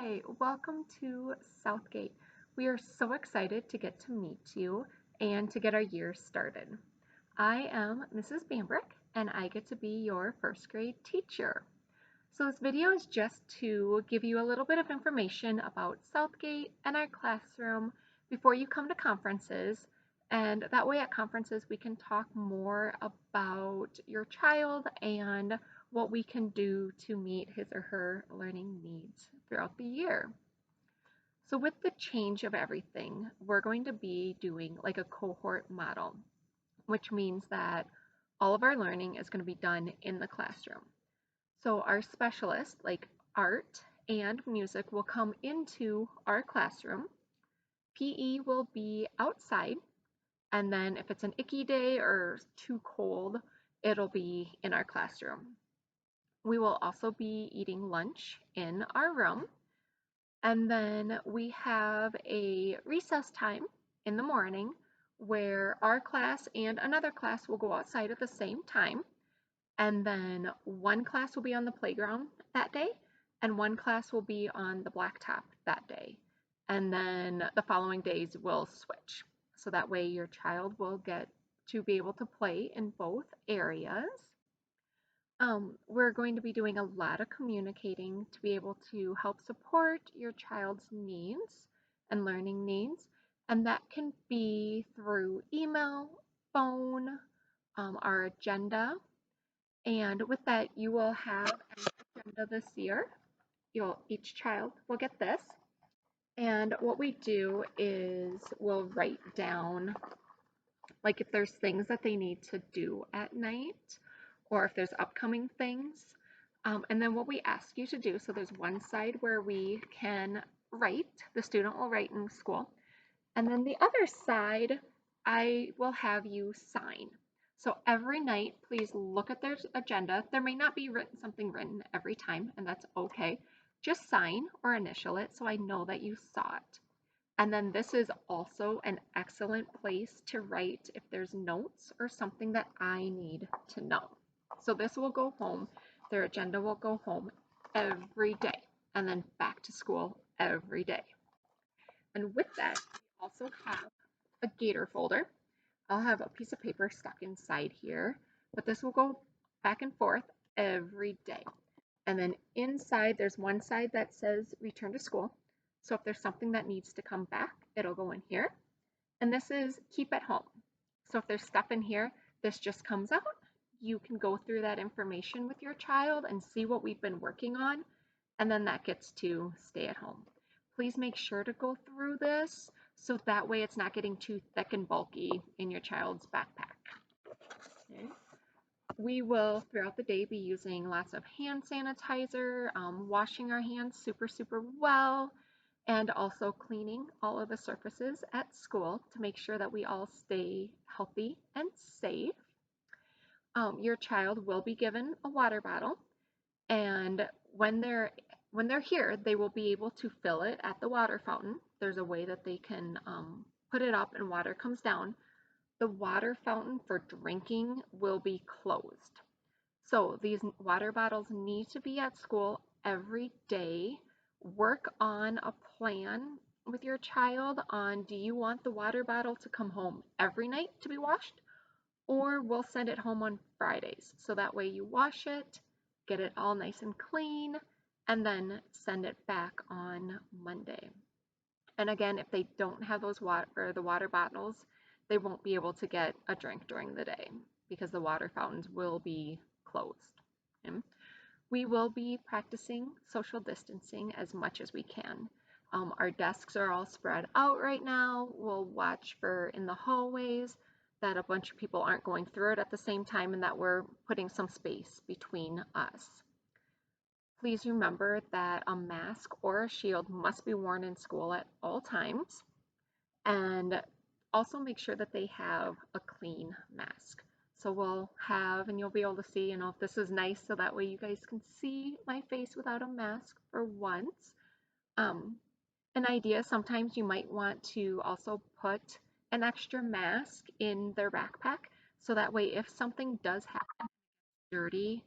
Hi, welcome to Southgate. We are so excited to get to meet you and to get our year started. I am Mrs. Bambrick and I get to be your first grade teacher. So this video is just to give you a little bit of information about Southgate and our classroom before you come to conferences. And that way at conferences we can talk more about your child and what we can do to meet his or her learning needs throughout the year. So with the change of everything, we're going to be doing like a cohort model, which means that all of our learning is going to be done in the classroom. So our specialists, like art and music, will come into our classroom. PE will be outside, and then if it's an icky day or too cold, it'll be in our classroom. We will also be eating lunch in our room, and then we have a recess time in the morning where our class and another class will go outside at the same time. And then one class will be on the playground that day, and one class will be on the blacktop that day. And then the following days will switch. So that way your child will get to be able to play in both areas. We're going to be doing a lot of communicating to be able to help support your child's needs and learning needs. And that can be through email, phone, our agenda, and with that, you will have an agenda this year. Each child will get this. And what we do is we'll write down, like if there's things that they need to do at night, or if there's upcoming things. And then what we ask you to do, so there's one side where we can write, the student will write in school. And then the other side, I will have you sign. So every night, please look at their agenda. There may not be something written every time, and that's okay. Just sign or initial it so I know that you saw it. And then this is also an excellent place to write if there's notes or something that I need to know. So this will go home. Their agenda will go home every day and then back to school every day. And with that, we also have a Gator folder. I'll have a piece of paper stuck inside here, but this will go back and forth every day. And then inside, there's one side that says return to school. So if there's something that needs to come back, it'll go in here. And this is keep at home. So if there's stuff in here, this just comes out. You can go through that information with your child and see what we've been working on. And then that gets to stay at home. Please make sure to go through this so that way it's not getting too thick and bulky in your child's backpack. Okay. We will, throughout the day, be using lots of hand sanitizer, washing our hands super, super well, and also cleaning all of the surfaces at school to make sure that we all stay healthy and safe. Your child will be given a water bottle, and when they're here, they will be able to fill it at the water fountain. There's a way that they can put it up and water comes down. The water fountain for drinking will be closed. So these water bottles need to be at school every day. Work on a plan with your child on, do you want the water bottle to come home every night to be washed? Or we'll send it home on Fridays. So that way you wash it, get it all nice and clean, and then send it back on Monday. And again, if they don't have those the water bottles, they won't be able to get a drink during the day because the water fountains will be closed. Okay? We will be practicing social distancing as much as we can. Our desks are all spread out right now. We'll watch for in the hallways that a bunch of people aren't going through it at the same time and that we're putting some space between us. Please remember that a mask or a shield must be worn in school at all times, and also make sure that they have a clean mask. So we'll have, and you'll be able to see, if this is nice so that way you guys can see my face without a mask for once. An idea, sometimes you might want to also put an extra mask in their backpack so that way if something does happen dirty,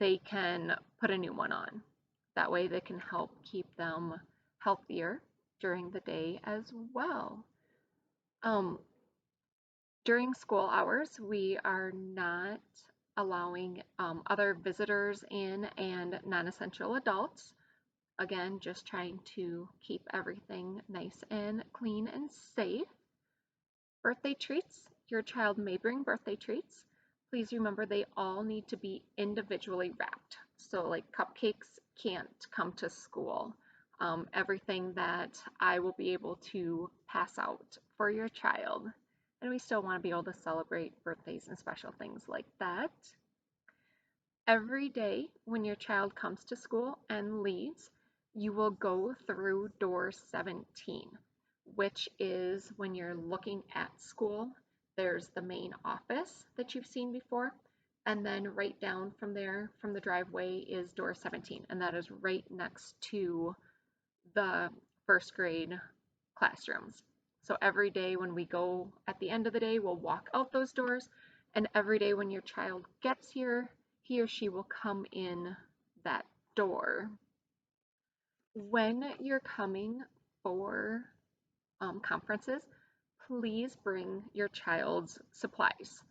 they can put a new one on. That way they can help keep them healthier during the day as well. Um, During school hours, we are not allowing other visitors in and non essential adults. Again, just trying to keep everything nice and clean and safe. Birthday treats. Your child may bring birthday treats. Please remember they all need to be individually wrapped. So, like cupcakes can't come to school. Everything that I will be able to pass out for your child. And we still want to be able to celebrate birthdays and special things like that. Every day when your child comes to school and leaves, you will go through door 17, which is when you're looking at school. There's the main office that you've seen before, and then right down from there, from the driveway, is door 17, and that is right next to the first grade classrooms. So every day when we go at the end of the day, we'll walk out those doors, and every day when your child gets here, he or she will come in that door. When you're coming for conferences, please bring your child's supplies.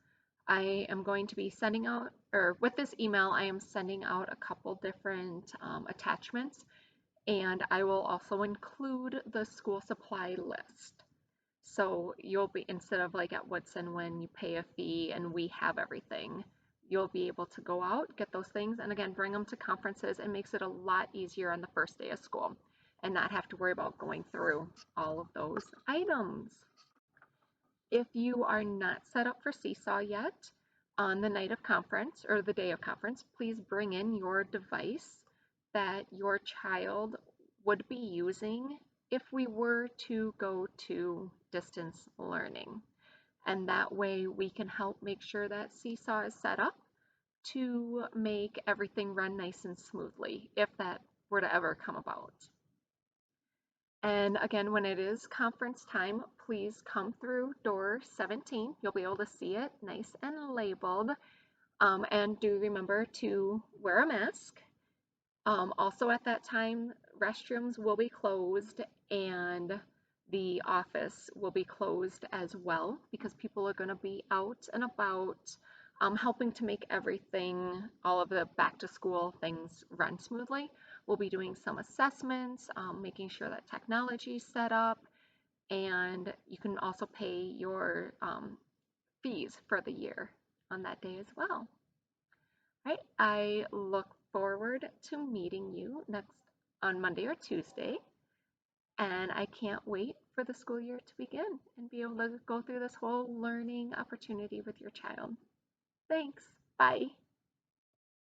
I am going to be sending out, or with this email, I am sending out a couple different attachments, and I will also include the school supply list. So you'll be, instead of like at Woodson when you pay a fee and we have everything, you'll be able to go out, get those things, and again, bring them to conferences. It makes it a lot easier on the first day of school and not have to worry about going through all of those items. If you are not set up for Seesaw yet, on the night of conference or the day of conference, please bring in your device that your child would be using if we were to go to distance learning. And that way we can help make sure that Seesaw is set up to make everything run nice and smoothly if that were to ever come about. And again, when it is conference time, please come through door 17. You'll be able to see it nice and labeled. And do remember to wear a mask. Also at that time, restrooms will be closed and the office will be closed as well because people are going to be out and about helping to make everything, all of the back to school things run smoothly. We'll be doing some assessments, making sure that technology is set up, and you can also pay your fees for the year on that day as well. Right, I look forward to meeting you next on Monday or Tuesday, and I can't wait for the school year to begin and be able to go through this whole learning opportunity with your child. Thanks. Bye.